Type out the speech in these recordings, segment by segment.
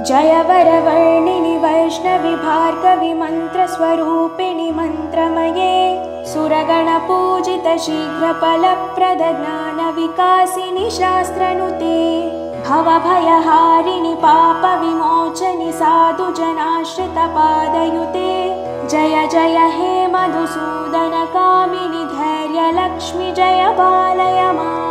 जय वरवर्णिनि वैष्णवि भार्गवि मन्त्रस्वरूपिणि मन्त्रमये सुरगणपूजित शीघ्रफलप्रद ज्ञानविकासिनि शास्त्रनुते भवभयहारिणि पापविमोचनि साधुजनाश्रितपादयुते जय जय हे मधुसूदनकामिनि धैर्यलक्ष्मि जय पालय माम्।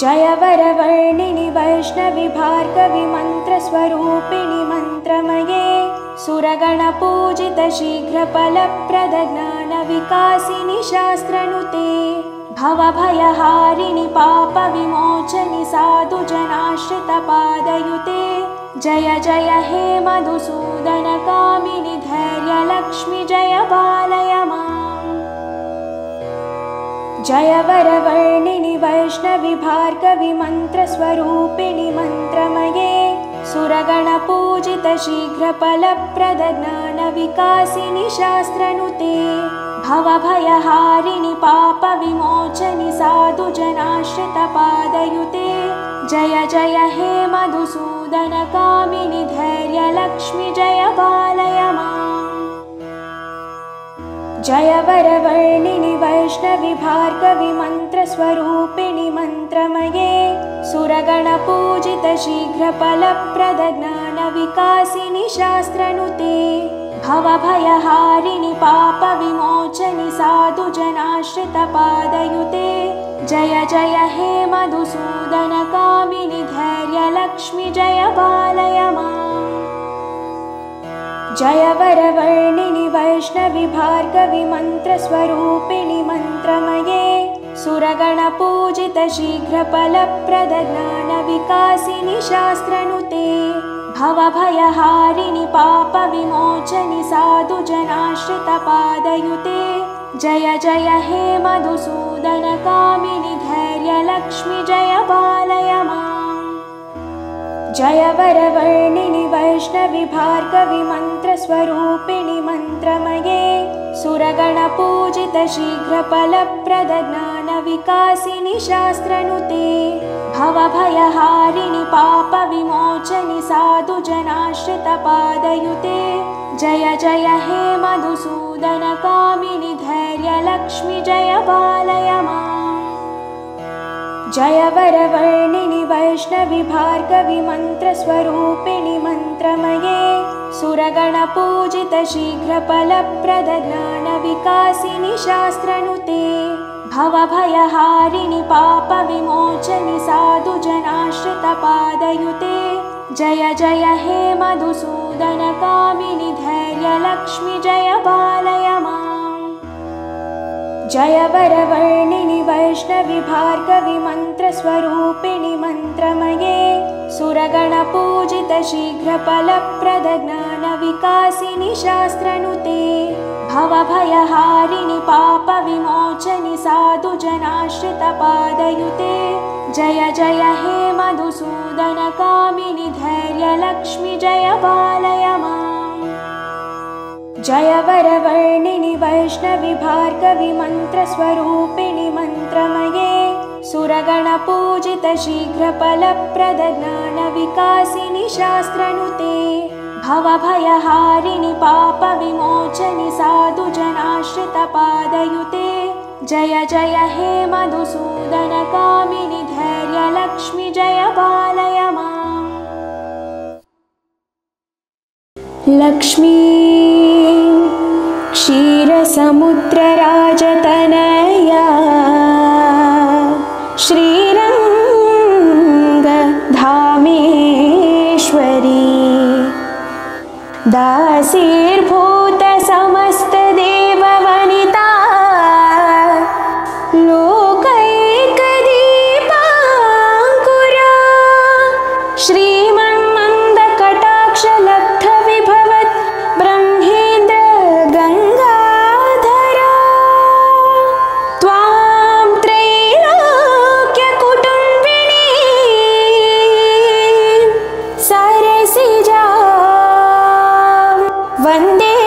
जय वरवर्णिनि वैष्णवि भार्गवि मन्त्रस्वरूपिणि मन्त्रमये सुरगणपूजित शीघ्रफलप्रद ज्ञानविकासिनि शास्त्रनुते भवभयहारिणि पापविमोचनि साधुजनाश्रितपादयुते जय जय हे मधुसूदनकामिनि धैर्यलक्ष्मि जय पालय माम्। जय वरवर्णिनि वैष्णवि भार्गवि मन्त्रस्वरूपिणि मन्त्रमये सुरगणपूजित शीघ्रफलप्रद ज्ञानविकासिनि शास्त्रनुते भवभयहारिणि पापविमोचनि साधुजनाश्रितपादयुते जय जय हे मधुसूदनकामिनि धैर्यलक्ष्मि जय पालय माम्। जय वरवर्णिनि वैष्णवि भार्गवि मन्त्रस्वरूपिणि मन्त्रमये सुरगणपूजित शीघ्रफलप्रद ज्ञानविकासिनि शास्त्रनुते भवभयहारिणि पापविमोचनि साधुजनाश्रितपादयुते जय जय हे मधुसूदनकामिनि धैर्यलक्ष्मि जय पालय माम्। जय वरवर्णिनि वैष्णवि भार्गवि मन्त्रस्वरूपिणि मन्त्रमये सुरगणपूजित शीघ्रफलप्रद ज्ञानविकासिनि शास्त्रनुते भवभयहारिणि पापविमोचनि साधुजनाश्रितपादयुते जय जय हे मधुसूदनकामिनि धैर्यलक्ष्मि जय पालय माम्। जय वरवर्णिनि वैष्णवि भार्गवि मन्त्रस्वरूपिणि मन्त्रमये सुरगणपूजित शीघ्रफलप्रद ज्ञानविकासिनि शास्त्रनुते भवभयहारिणि पापविमोचनि साधुजनाश्रितपादयुते जय जय हे मधुसूदनकामिनि धैर्यलक्ष्मि जय पालय माम्। जय वरवर्णिनि वैष्णवि भार्गवि मन्त्रस्वरूपिणि मन्त्रमये सुरगणपूजित शीघ्रफलप्रद ज्ञानविकासिनि शास्त्रनुते भवभयहारिणि पापविमोचनि साधुजनाश्रितपादयुते जय जय हे मधुसूदनकामिनि धैर्यलक्ष्मि जय पालय माम्। जय वरवर्णिनि वैष्णवि भार्गवि मन्त्रस्वरूपिणि मन्त्रमये सुरगणपूजित शीघ्रफलप्रद ज्ञानविकासिनि शास्त्रनुते भवभयहारिणि पापविमोचनि साधुजनाश्रितपादयुते जय जय हे मधुसूदनकामिनि धैर्यलक्ष्मि जय पालय माम्। जय वरवर्णिनि वैष्णवि भार्गवि मन्त्रस्वरूपिणि मन्त्रमये सुरगणपूजित शीघ्रफलप्रद ज्ञानविकासिनि शास्त्रनुते भवभयहारिणि पापविमोचनि साधुजनाश्रितपादयुते जय जय हे मधुसूदनकामिनि धैर्यलक्ष्मि जय पालय माम्। लक्ष्मी क्षीरसमुद्रराजतनया श्रीरङ्गधामेश्वरी दासीर्भूत समस्तदेववनिता लोकैकदीपाङ्कुरा श्रीमन्मन्दकटाक्षलब्धविभवत् ब्रह्मेन्द्र गङ्गाधरा त्वां त्रैलोक्यकुटुम्बिनी सरसिजा वन्दे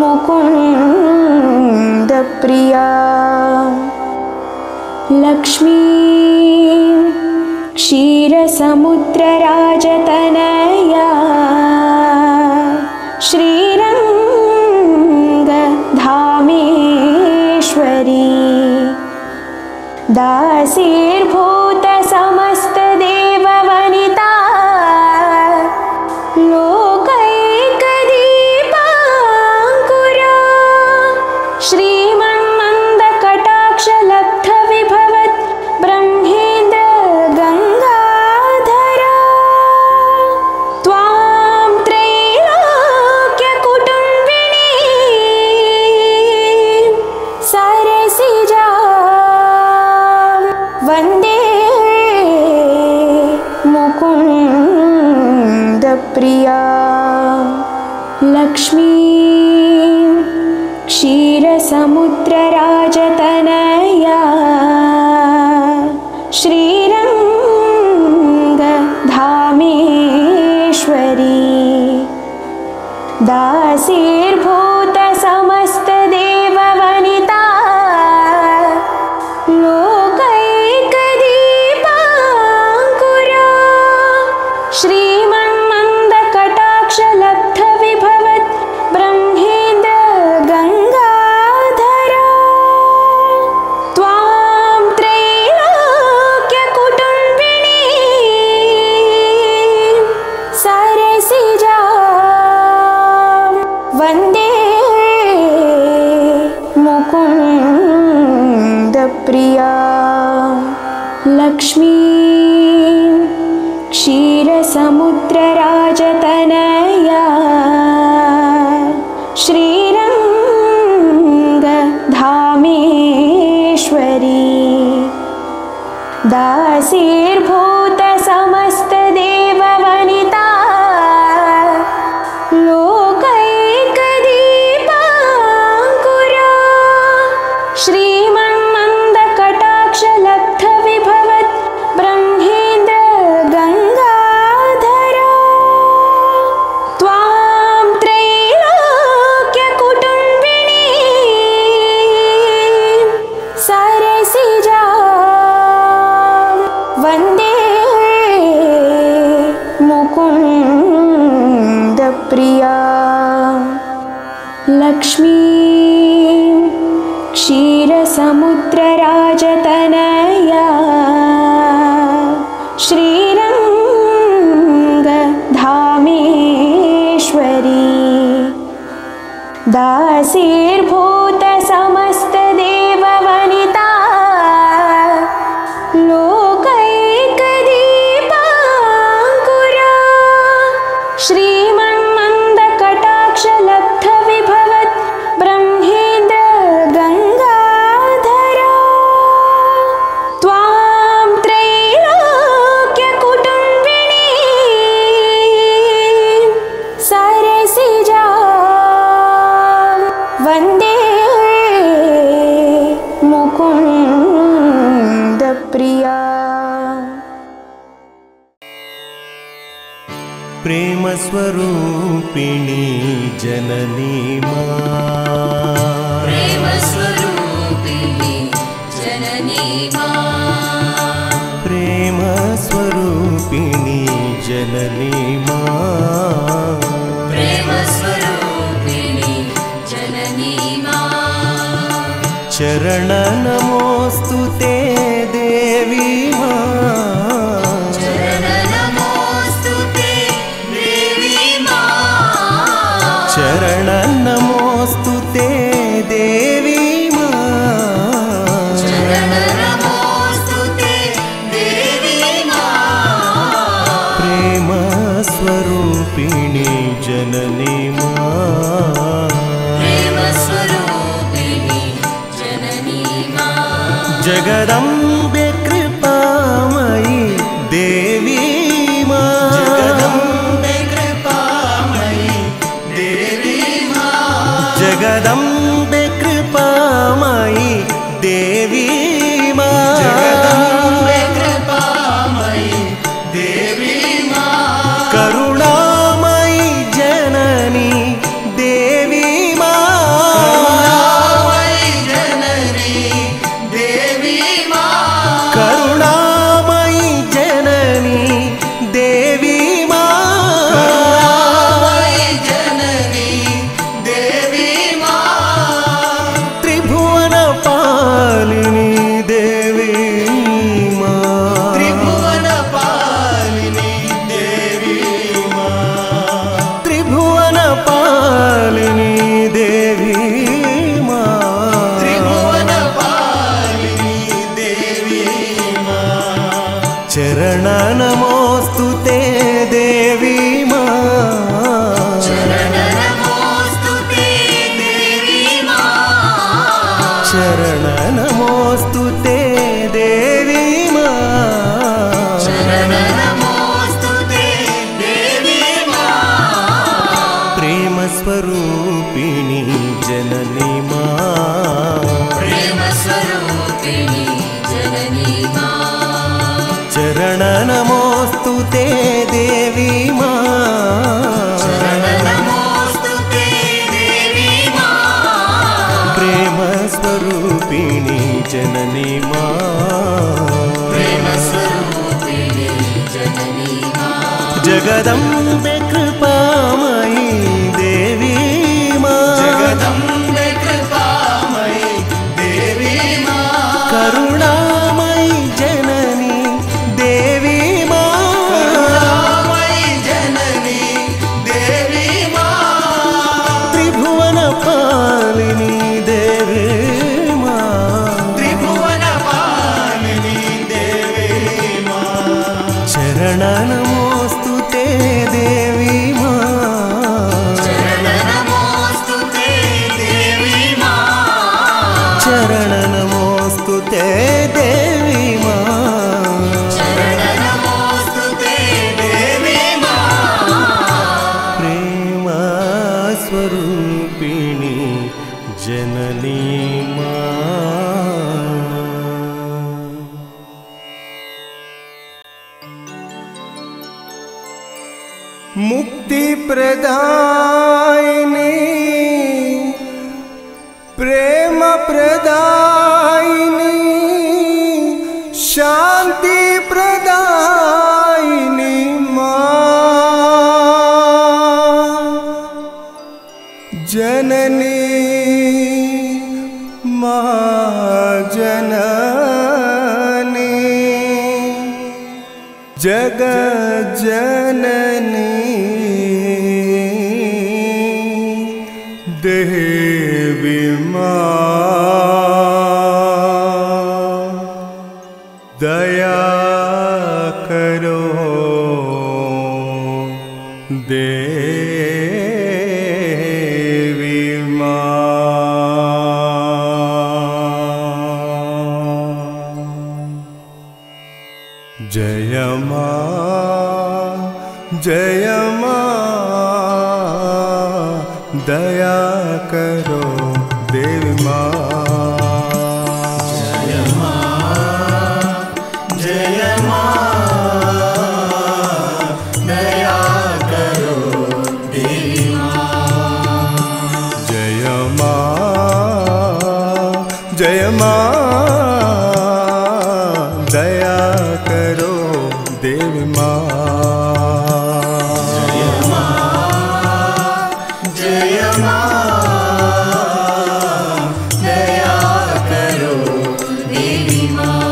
मुकुन्दप्रिया। लक्ष्मी क्षीरसमुद्रराजतनया श्रीरङ्गधामेश्वरी दासीर्भूत समस्तदेववनिता लोकैकदीपाङ्कुरा श्रीमन्मन्दकटाक्षलब्धविभवत् ब्रह्मेन्द्र गङ्गाधरा त्वां त्रैलोक्यकुटुम्बिनी सरसिजा वन्दे मुकुन्दप्रिया लक्ष्मी क्षीरसमुद्रराजतनया श्रीरङ्गधामेश्वरी दासीर्भूत समस्तदेववनिता लोकैकदीपाङ्कुरा श्रीमन्मन्दकटाक्षलब्धविभवत् ब्रह्मेन्द्र गङ्गाधरा त्वां त्रैलोक्यकुटुम्बिनी सरसिजा वन्दे मुकुन्दप्रिया लक्ष्मी क्षीरसमुद्रराजतनया श्रीरङ्गधामेश्वरी दासीर्भूत समस्तदेववनिता लोकैकदीपाङ्कुरा श्रीमन्मन्दकटाक्षलब्धविभवत् ब्रह्मेन्द्र गङ्गाधरा त्वां त्रैलोक्यकुटुम्बिनी सरसिजा वन्दे मुकुन्दप्रिया लक्ष्मी क्षीरसमुद्रराजतनया श्रीरङ्गधामेश्वरी दासीर्भूत समस्तदेववनिता लोकैकदीपाङ्कुरा श्रीमन्मन्दकटाक्षलब्धविभवत् ब्रह्मेन्द्र गङ्गाधरा त्वां त्रैलोक्यकुटुम्बिनी सरसिजा वन्दे मुकुन्दप्रिया प्रेमस्वरूपिणी जननी मां प्रेमस्वरूपिणी जननी मां प्रेमस्वरूपिणी जननी मां प्रेमस्वरूपिणी जननी मां चरण नमोऽस्तु ते देवी मां चरण नमोऽस्तु ते देवी मां चरण नमोऽस्तु ते देवी मां चरण नमोऽस्तु ते देवी मां प्रेमस्वरूपिणी जननी मां प्रेमस्वरूपिणी जननी मां जगदम्बे कृपामयी देवी मां जगदम्बे कृपामयी देवी मां जगदम्बे कृपामयी देवी मां जगदम्बे कृपामयी देवी मां करुणामयी जननी देवी मां करुणामयी जननी देवी मां चरणनमोऽस्तु ते देवी मां चरणनमोऽस्तु ते देवी मां चरणनमोऽस्तु ते देवी मां चरणनमोऽस्तु ते देवी मां प्रेमस्वरूपिणी जननी मां प्रेमस्वरूपिणी जननी मां चरणनमोऽस्तु ते देवी मां चरणनमोऽस्तु ते देवी मां प्रेमस्वरूपिणी जननी मां प्रेमस्वरूपिणी जननी मां जगदम्बे कृपामयी देवी मां जगदम्बे कृपामयी देवी मां करुणामयी जननी देवी मां करुणामयी जननी देवी मां त्रिभुवनपालिनी देवी मां त्रिभुवनपालिनी देवी मां चरणनमोऽस्तु ते देवी मां चरणनमोऽस्तु ते देवी मां चरणनमोऽस्तु ते देवी मां चरणनमोऽस्तु ते देवी मां प्रेमस्वरूपिणी जननी मां मुक्तिप्रदायिनी प्रेमप्रदायिनी शान्तिप्रदायिनी मां जननी जननी जगज्जननी देवी मां दया करो देवी जय मां दया करो देवी मां जय मां दया करो देवी मां जय मां दया करो देवी मां जय मां दया करो देवी मां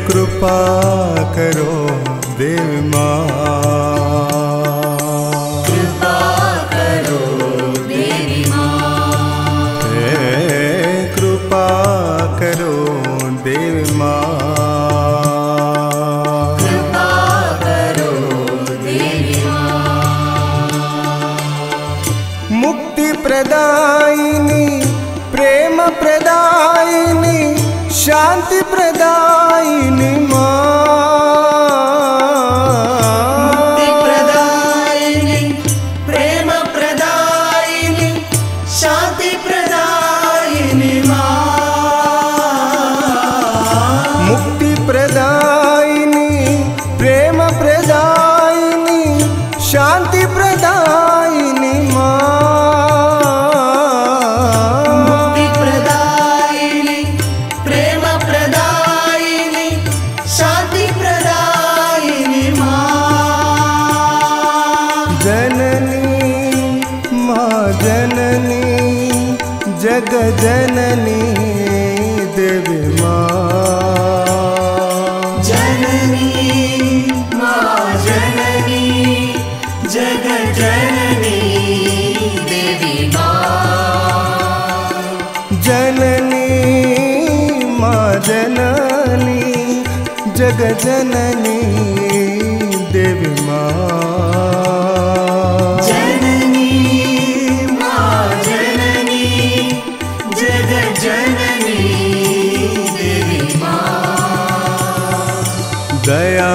कृपा करो देवी मां कृपा करो देवी मां कृपा करो देवी मां कृपा करो देवी मां मुक्ति प्रदायिनी प्रेम प्रदायिनी शांति प्रदायिनी मुक्ति प्रदायिनी प्रेम प्रदायिनी शांति प्रदायिनी मां मुक्ति प्रदायिनी प्रेम प्रदायिनी शांति प्रदायिनी मुक्ति प्रदायिनी प्रेम प्रदायिनी शांति प्रदायिनी मां जननी जग जननी देवी मां जननी मां जननी जग जननी देवी मां जननी मां जननी जगजननी देवी माँ जननी माँ जननी जगजननी देवी माँ दया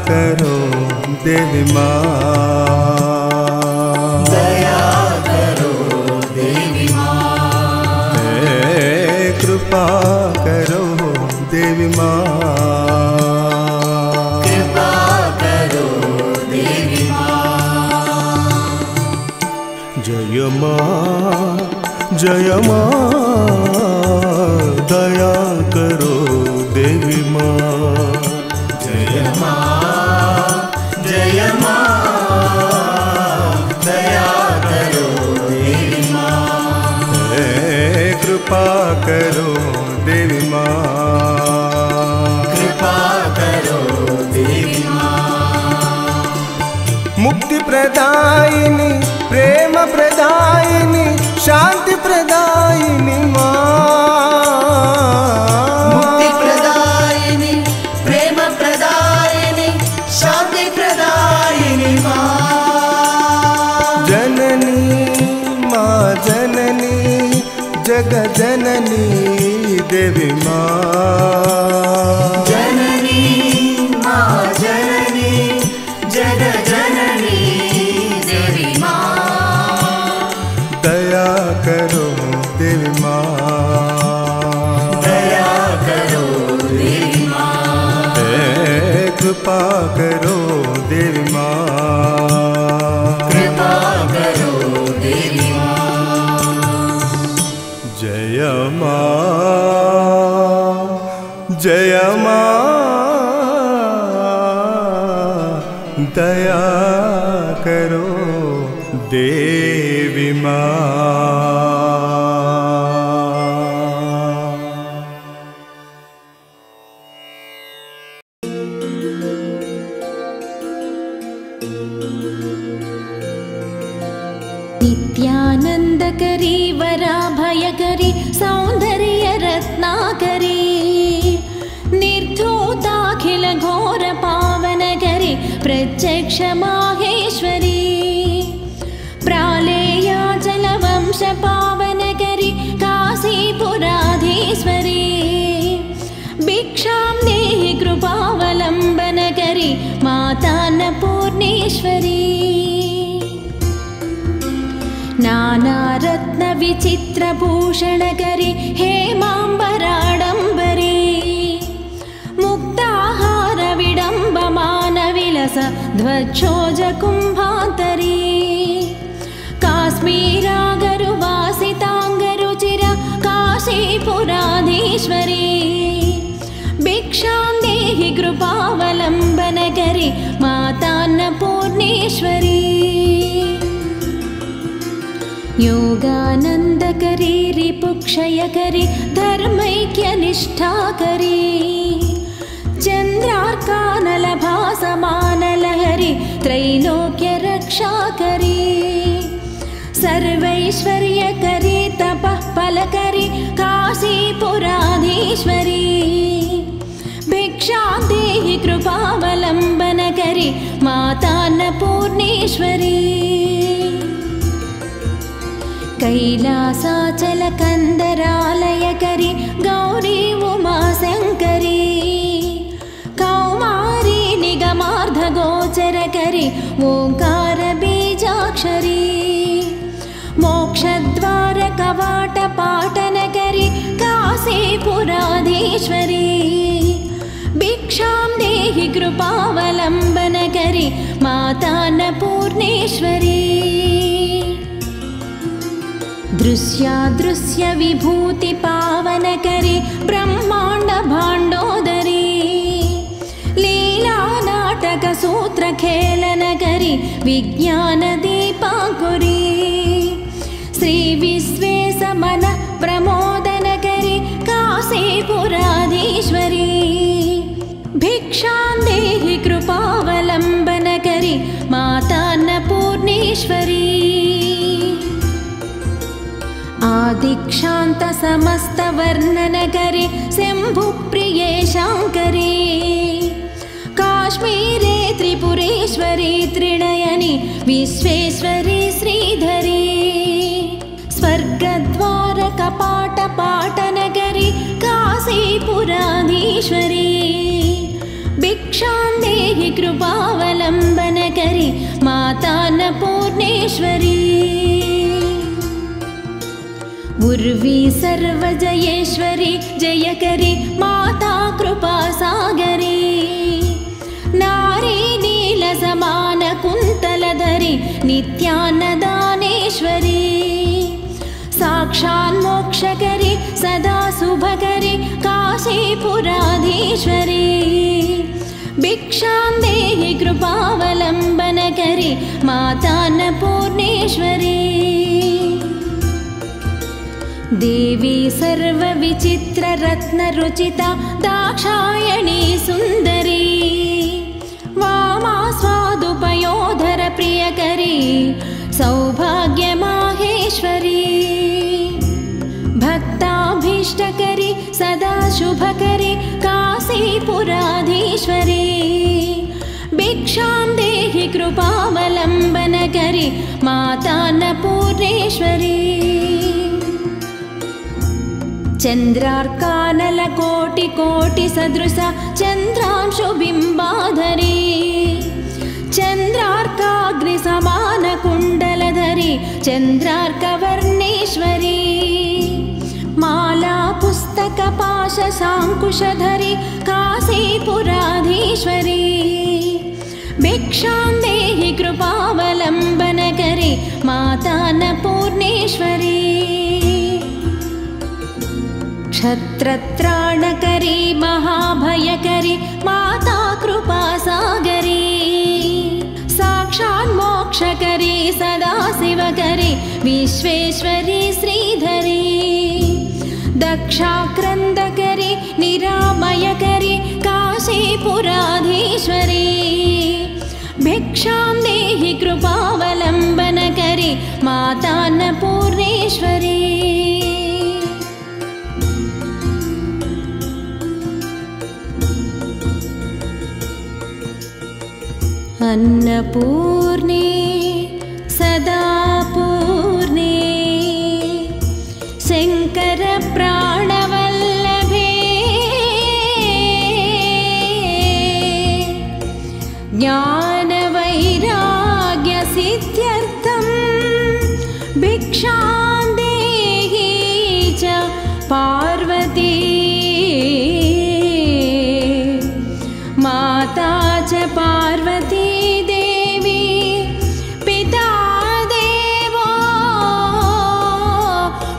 करो देवी माँ दया करो देवी माँ कृपा करो देवी माँ कृपा करो देवी माँ जय माँ दया करो देवी माँ जय माँ दया करो देवी माँ कृपा करो देवी माँ कृपा करो देवी माँ मुक्ति प्रदायिनी प्रेम प्रदायिनी शांति प्रदायिनी माँ मुक्ति प्रदायिनी प्रेम प्रदायिनी शांति प्रदायिनी माँ जननी माँ जननी जगजननी देवी माँ जननी माँ जननी जगजननी देवी माँ दया करो देवी माँ दया करो देवी माँ कृपा करो देवी माँ कृपा करो देवी माँ जय माँ दया करो देवी माँ नित्यानन्दकरी वराभयकरी सौन्दर्यरत्नाकरी निर्धूताखिल घोरपावनकरी प्रत्यक्ष माहेश्वरी प्रालेयाचलवंशपावनकरी काशीपुराधीश्वरी भिक्षां देहि कृपावलम्बनकरी मातान्नपूर्णेश्वरी नानारत्नविचित्रभूषणकरी हेमाम्बराडम्बरी मुक्ताहारविडम्बमानविलस ध्वजकुम्भान्तरी काश्मीरागरुवासिताङ्गरुचिर काशीपुराधीश्वरी भिक्षां देहि कृपावलम्बनकरी मातान्नपूर्णेश्वरी योगानन्दकरी रिपुक्षयकरी धर्मैक्यनिष्ठाकरी चन्द्रार्कानलभासमानलहरी त्रैलोक्यरक्षाकरी सर्वैश्वर्यकरी तपः फलकरी काशीपुराधीश्वरी भिक्षां देहि कृपावलम्बनकरी मातान्नपूर्णेश्वरी कैलासाचलकन्दरालयकरी गौरी उमाशङ्करी कौमारी निगमार्धगोचरकरी ओङ्कारबीजाक्षरी मोक्षद्वारकवाटपाटनकरी काशीपुराधीश्वरी भिक्षां देहि कृपावलम्बनकरी मातान्नपूर्णेश्वरी दृश्यादृश्यविभूतिपावनकरी ब्रह्माण्डभाण्डोदरी लीलानाटकसूत्रखेलनकरी विज्ञानदीपाङ्कुरी श्रीविश्वेशमनप्रमोदनकरी काशीपुराधीश्वरी भिक्षां देहि कृपावलम्बनकरी मातान्नपूर्णेश्वरी आदिक्षान्तसमस्तवर्णनकरी शम्भुप्रिये शाङ्करी पाटनगरी काशीपुराधीश्वरी भिक्षां देहि कृपावलम्बनकरी मातान्नपूर्णेश्वरी उर्वी सर्वजयेश्वरी जयकरी माता कृपासागरी नारी नीलसमानकुन्तलधरी नित्यान्नदानेश्वरी साक्षान्मोक्षकरी सदा शुभकरी काशीपुराधीश्वरी भिक्षां देहि कृपावलम्बनकरी मातान्नपूर्णेश्वरी देवी सर्वविचित्ररत्नरुचिता दाक्षायणी सुन्दरी वामा स्वादुपयोधरप्रियकरी सौभाग्यमाहेश्वरी भक्ताभीष्टकरी सदा शुभकरी काशीपुराधीश्वरी भिक्षां देहि कृपावलम्बनकरी मातान्नपूर्णेश्वरी चन्द्रार्कानलकोटिकोटिसदृशा चन्द्रांशुबिम्बाधरी चन्द्रार्काग्निसमानकुण्डलधरी चन्द्रार्कवर्णेश्वरी माला पुस्तकपाशशाङ्कुशधरी काशीपुराधीश्वरी भिक्षां देहि कृपावलम्बनकरी मातान्नपूर्णेश्वरी क्षत्रत्राणकरी महाभयकरी माता कृपासागरी साक्षान्मोक्षकरी सदा शिवकरी विश्वेश्वरी श्रीधरी दक्षाक्रन्दकरी निरामयकरी काशीपुराधीश्वरी भिक्षां देहि कृपावलम्बनकरी मातान्नपूर्णेश्वरी अन्नपूर्णे सदा पूर्णे शङ्करप्राणवल्लभे ज्ञानवैराग्यसिद्ध्यर्थं भिक्षां देहि च पार्वती माता च पार्वती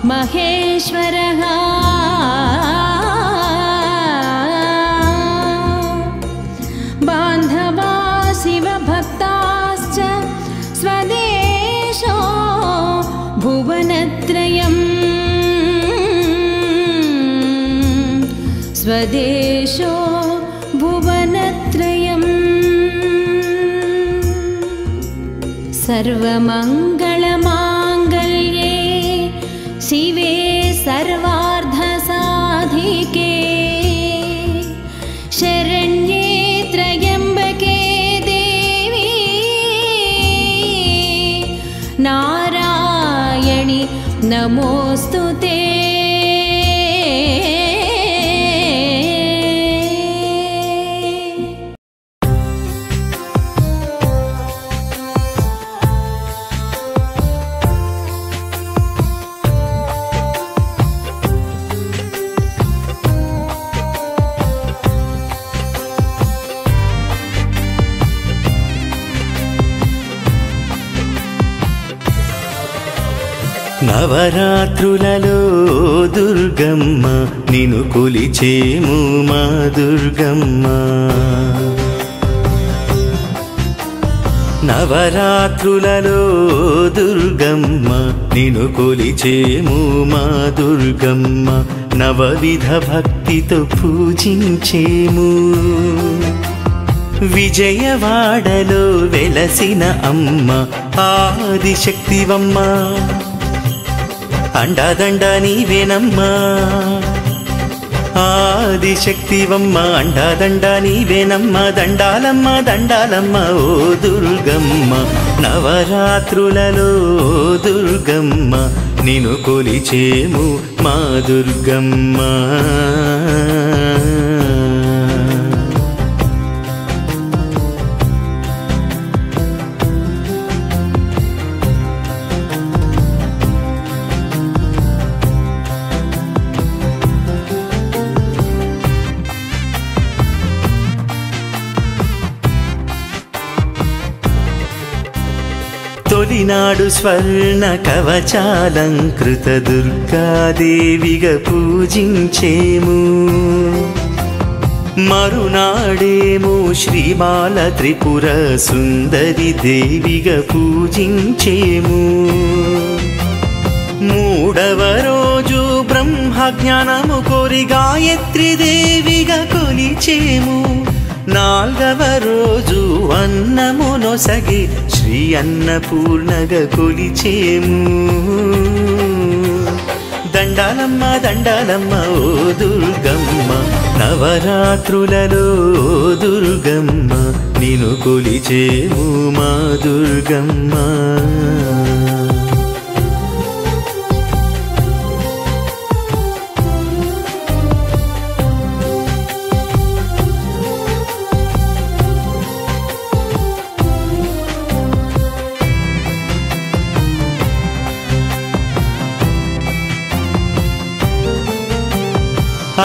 महेश्वरः बान्धवा शिवभक्ताश्च स्वदेशो भुवनत्रयम् स्वदेशो भुवनत्रयम् सर्वमङ्गलमाङ्गल्ये शिवे सर्वार्धसाधिके शरण्ये त्र्यम्बके देवी नारायणि नमोऽस्तु ते। నవరాత్రులలో దుర్గమ్మ నిన్ను కొలిచేము మా దుర్గమ్మ నవరాత్రులలో దుర్గమ్మ నిన్ను కొలిచేము మా దుర్గమ్మ నవవిధ భక్తితో పూజించేము విజయవాడలో వెలసిన అమ్మ ఆదిశక్తివమ్మ అండాదండ నీవేనమ్మా ఆదిశక్తివమ్మ అండాదండ నీవేనమ్మ దండాలమ్మ దండాలమ్మ ఓ దుర్గమ్మ నవరాత్రులలో దుర్గమ్మ నిను కొలిచేము మా దుర్గమ్మ. తొలినాడు స్వర్ణ కవచాలంకృత దుర్గాదేవిగా పూజించేము. మరునాడేమో శ్రీబాల త్రిపుర సుందరి దేవిగా పూజించేము. మూడవ రోజు బ్రహ్మజ్ఞానము కోరి గాయత్రి దేవిగా కొలిచేము. నాల్గవ రోజు అన్నము నొసగి శ్రీ అన్నపూర్ణగా కొలిచేము. దండాలమ్మ దండాలమ్మ ఓ దుర్గమ్మ, నవరాత్రులలో దుర్గమ్మ నిను కొలిచేము మా దుర్గమ్మ.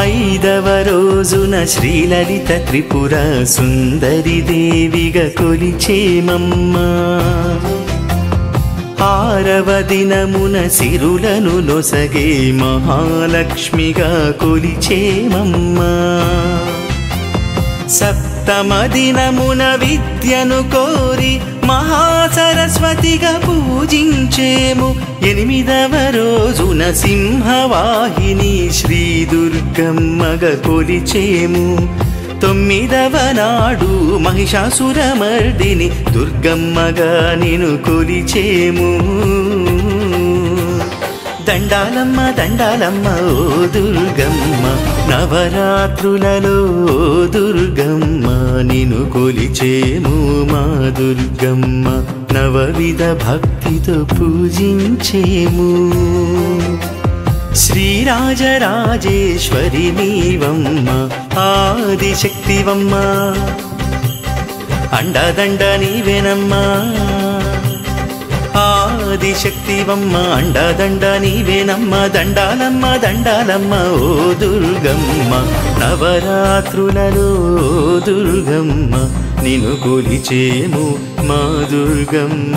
ఐదవ రోజున శ్రీలలిత త్రిపుర సుందరి దేవిగా కొలిచేమమ్మ. ఆరవ దినమున సిరులను నొసగే మహాలక్ష్మిగా కొలిచేమమ్మ. సప్తమ దినమున విద్యను కోరి మహాసరస్వతిగా పూజించేము. ఎనిమిదవ రోజున సింహవాహిని శ్రీ దుర్గమ్మగా కొలిచేము. తొమ్మిదవ నాడు మహిషాసురమర్దిని దుర్గమ్మగా నిను కొలిచేము. దండాలమ్మ దండాలమ్మ ఓ దుర్గమ్మ, నవరాత్రులలో దుర్గమ్మ నిను కొలిచేము మా దుర్గమ్మ. నవవిధ భక్తితో పూజించేము. శ్రీరాజరాజేశ్వరి నీవమ్మ, ఆదిశక్తివమ్మ, అండదండ నీవేనమ్మా. ఆదిశక్తివమ్మ అండదండ నీవేనమ్మ. దండాలమ్మ దండాలమ్మ ఓ దుర్గమ్మ, నవరాత్రులలో దుర్గమ్మ నిను కొలిచేము మా దుర్గమ్మ.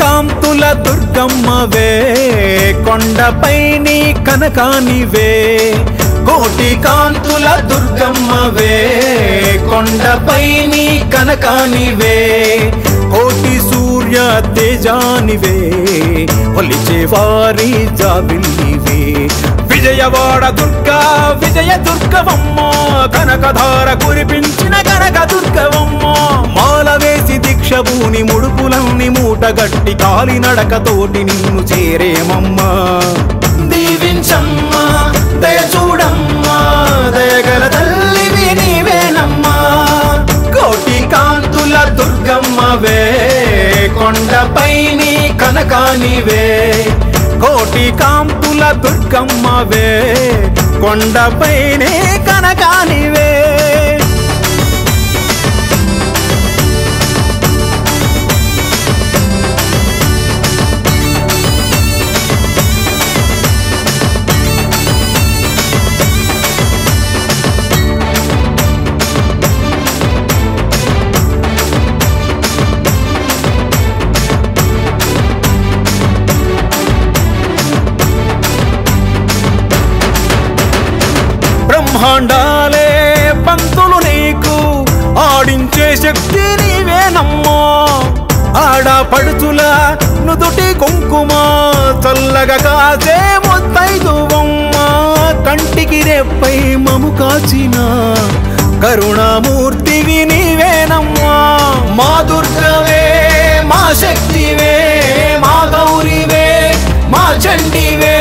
కాంతుల దుర్గమ్మవే, కొండపై నీ కనకానివే. కోటి కాంతుల దుర్గమ్మవే, కొండపై నీ కనకానివే. కోటి సూర్య తేజానివే, ఒలిచే వారి జాబిల్లివే. విజయవాడ దుర్గా విజయ దుర్గవమ్మ, కనకధార కురిపించిన కనక దుర్గవమ్మ. మాల వేసి దీక్షభూని ముడుపులన్నీ మూటగట్టి కాలినడకతోటి నిన్ను చేరేమమ్మా. దీవించమ్మా దయ చూడమ్మా, దయగల తల్లివి నీవేనమ్మా. కోటి కాంతుల దుర్గమ్మవే, కొండపై నీ కనకానివే. కోటి కాంతుల దుర్గమ్మవే, కొండపై నీ కనకానివే. బ్రహ్మాండాలే పంతులు నీకు ఆడించే శక్తి నీవేనమ్మా. ఆడపడుచుల నుదుటి కుంకుమ చల్లగా కాసే ముత్తైదువమ్మ కంటికి రెప్పై మము కాచిన కరుణామూర్తివి నీవేనమ్మా మా దుర్గవే మా శక్తివే మా గౌరివే మా చండివే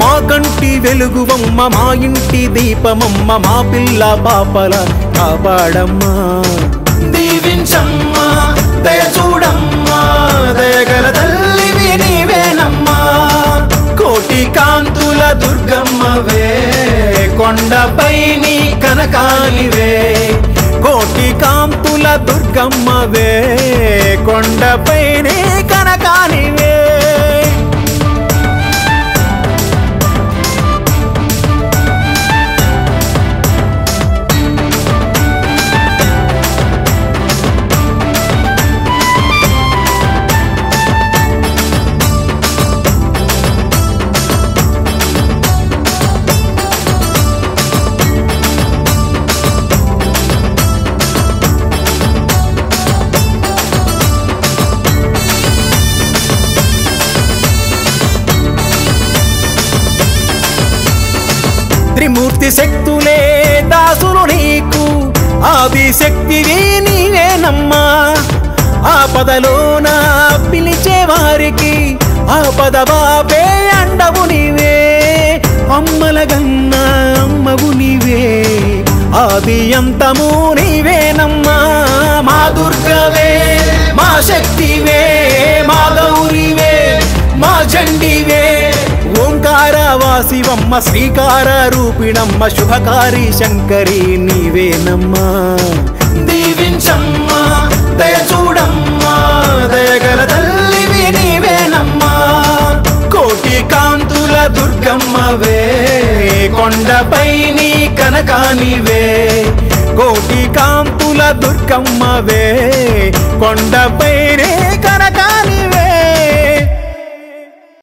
మా కంటి వెలుగువమ్మ మా ఇంటి దీపమమ్మ మా పిల్ల పాపల కాపాడమ్మా దీవించమ్మా దయ చూడమ్మా దయగల తల్లివి నీవేనమ్మా కోటి కాంతుల దుర్గమ్మవే కొండపై నీ కనకానివే కోటి కాంతుల దుర్గమ్మవే కొండపై నీ కనకానివే త్రిమూర్తి శక్తులే దాసులు నీకు ఆది శక్తివి నీవేనమ్మా ఆపదలోన పిలిచే వారికి ఆపద బాపే అండవు నీవే అమ్మల గన్న అమ్మవు నీవే ఆది అంతము నీవేనమ్మా మా దుర్గవే మా శక్తివే మా గౌరివే మా చండివే ఓంకారవాసివమ్మ శ్రీకార రూపిణమ్మ శుభకారి శంకరి నీవేనమ్మా దీవించమ్మా దయ చూడమ్మా దయగల తల్లివి నీవేనమ్మా కోటి కాంతుల దుర్గమ్మవే కొండపై నీ కనకానివే కోటి కాంతుల దుర్గమ్మవే కొండపై నీ